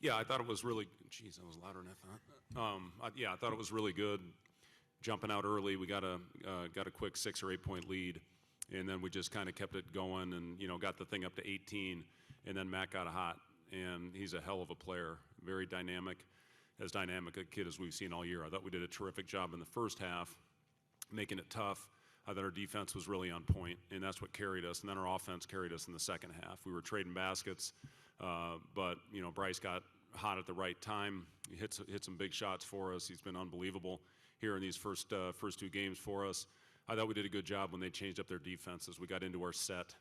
Yeah, I thought it was really. Geez, that was louder than I thought. I thought it was really good. Jumping out early, we got a quick 6 or 8 point lead, and then we just kind of kept it going, and got the thing up to 18, and then Matt got hot, and he's a hell of a player, very dynamic, as dynamic a kid as we've seen all year. I thought we did a terrific job in the first half, making it tough. I thought our defense was really on point, and that's what carried us. And then our offense carried us in the second half. We were trading baskets, but Bryce got hot at the right time. He hit some big shots for us. He's been unbelievable here in these first 2 games for us. I thought we did a good job when they changed up their defenses. We got into our set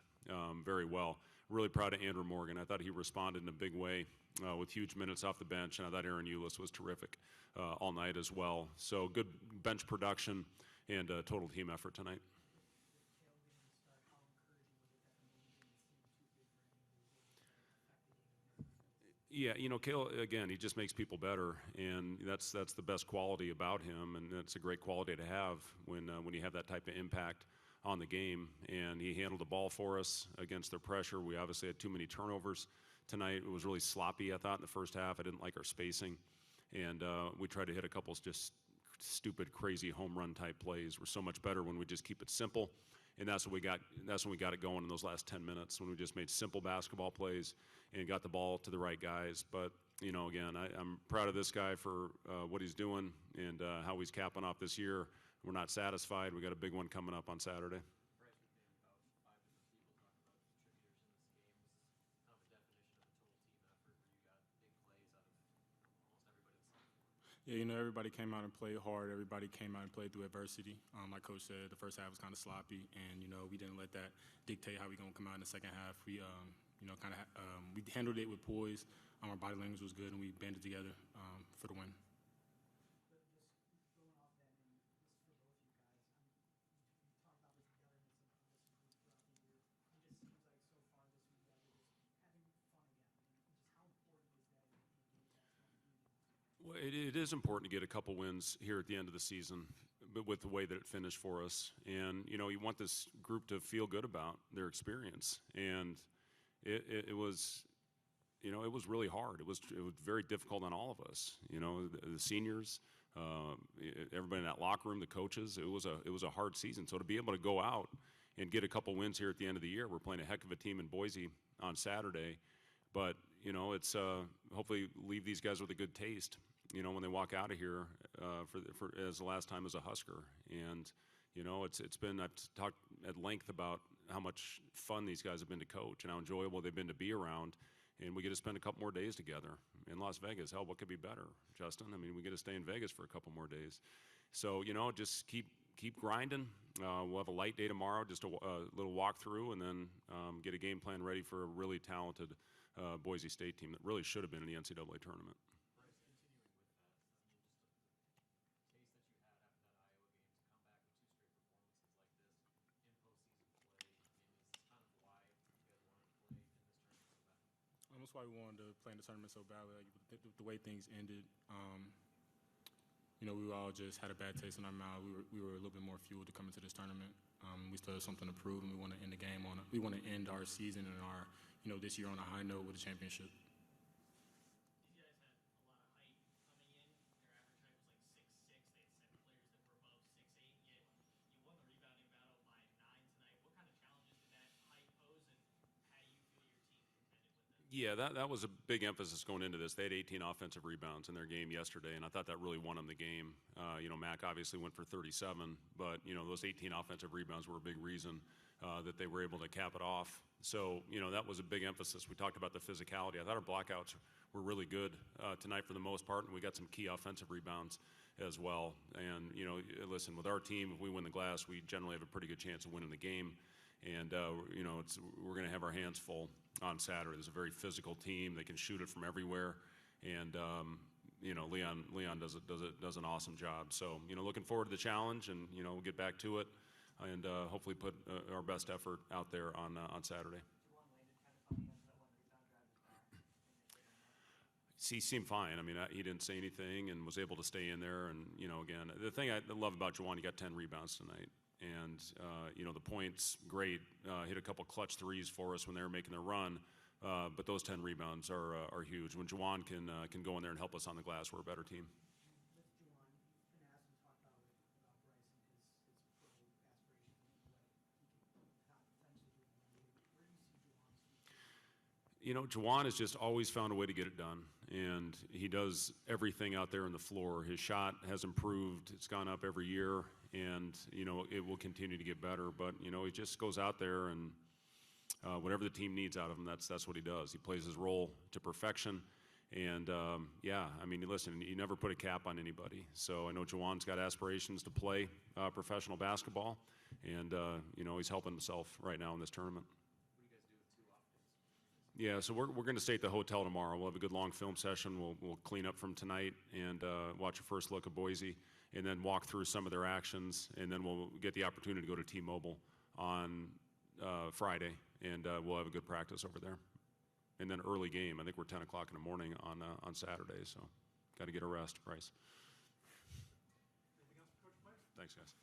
very well. Really proud of Andrew Morgan. I thought he responded in a big way with huge minutes off the bench, and I thought Aaron Eulis was terrific all night as well. So good bench production and total team effort tonight. Yeah, Kale, again, he just makes people better, and that's the best quality about him, and that's a great quality to have when you have that type of impact on the game. And he handled the ball for us against their pressure. We obviously had too many turnovers tonight. It was really sloppy, I thought, in the first half. I didn't like our spacing, and we tried to hit a couple just stupid, crazy home run type plays. We're so much better when we just keep it simple. And that's when we got it going in those last 10 minutes, when we just made simple basketball plays and got the ball to the right guys. But again, I'm proud of this guy for what he's doing and how he's capping off this year. We're not satisfied. We got a big one coming up on Saturday. Yeah, everybody came out and played hard. Everybody came out and played through adversity. Like Coach said, the first half was kind of sloppy, and we didn't let that dictate how we're gonna come out in the second half. We, we handled it with poise. Our body language was good, and we banded together for the win. Well, it is important to get a couple wins here at the end of the season, but with the way that it finished for us. And, you want this group to feel good about their experience. And it was, it was really hard. It was very difficult on all of us, the seniors, everybody in that locker room, the coaches. It was a hard season. So to be able to go out and get a couple wins here at the end of the year, we're playing a heck of a team in Boise on Saturday. But, it's hopefully leave these guys with a good taste, when they walk out of here for as the last time as a Husker. And, it's been, I've talked at length about how much fun these guys have been to coach and how enjoyable they've been to be around. And we get to spend a couple more days together in Las Vegas. Hell, what could be better, Justin? I mean, we get to stay in Vegas for a couple more days. So, just keep grinding. We'll have a light day tomorrow, just a little walkthrough, and then get a game plan ready for a really talented Boise State team that really should have been in the NCAA tournament. Bryce, continuing with that, just the taste that you had after that Iowa game to come back with 2 straight performances like this in postseason play, is this kind of why you guys wanted to play in this tournament so bad? That's why we wanted to play in the tournament so badly. The way things ended, we all just had a bad taste in our mouth. We were a little bit more fueled to come into this tournament. We still have something to prove, and we want to end the game we want to end our season and our, this year on a high note with a championship. These guys had a lot of height coming in. Their average height was like 6'6". They had 7 players that were above 6'8". Yet you won the rebounding battle by 9 tonight. What kind of challenges did that height pose, and how do you feel your team contended with them? Yeah, that was a big emphasis going into this. They had 18 offensive rebounds in their game yesterday, and I thought that really won them the game. Mac obviously went for 37, but, those 18 offensive rebounds were a big reason that they were able to cap it off. So, that was a big emphasis. We talked about the physicality. I thought our blockouts were really good tonight for the most part, and we got some key offensive rebounds as well. And, listen, with our team, if we win the glass, we generally have a pretty good chance of winning the game. And, we're going to have our hands full on Saturday. There's a very physical team. They can shoot it from everywhere. And, Leon does an awesome job. So, looking forward to the challenge, and, we'll get back to it and hopefully put our best effort out there on Saturday. He seemed fine. I mean, he didn't say anything and was able to stay in there. And, again, the thing I love about Juwan, he got 10 rebounds tonight. And, the points, great. Hit a couple clutch threes for us when they were making their run. But those 10 rebounds are huge. When Juwan can go in there and help us on the glass, we're a better team. With Juwan, you've been asked and talked about Bryce and his pro aspirations and what he could potentially do in the NBA. Where do you see Juwan's future? You know, Juwan has just always found a way to get it done, and he does everything out there on the floor. His shot has improved. It's gone up every year, and, you know, it will continue to get better. But, you know, he just goes out there and whatever the team needs out of him, that's what he does. He plays his role to perfection. And, yeah, I mean, listen, you never put a cap on anybody. So I know Juwan's got aspirations to play professional basketball, and, you know, he's helping himself right now in this tournament. Yeah, so we're going to stay at the hotel tomorrow. We'll have a good long film session. We'll clean up from tonight and watch a first look of Boise, and then walk through some of their actions, and then we'll get the opportunity to go to T-Mobile on Friday, and we'll have a good practice over there. And then early game. I think we're 10 o'clock in the morning on Saturday, so got to get a rest, Bryce. Anything else, Coach Mike? Thanks, guys.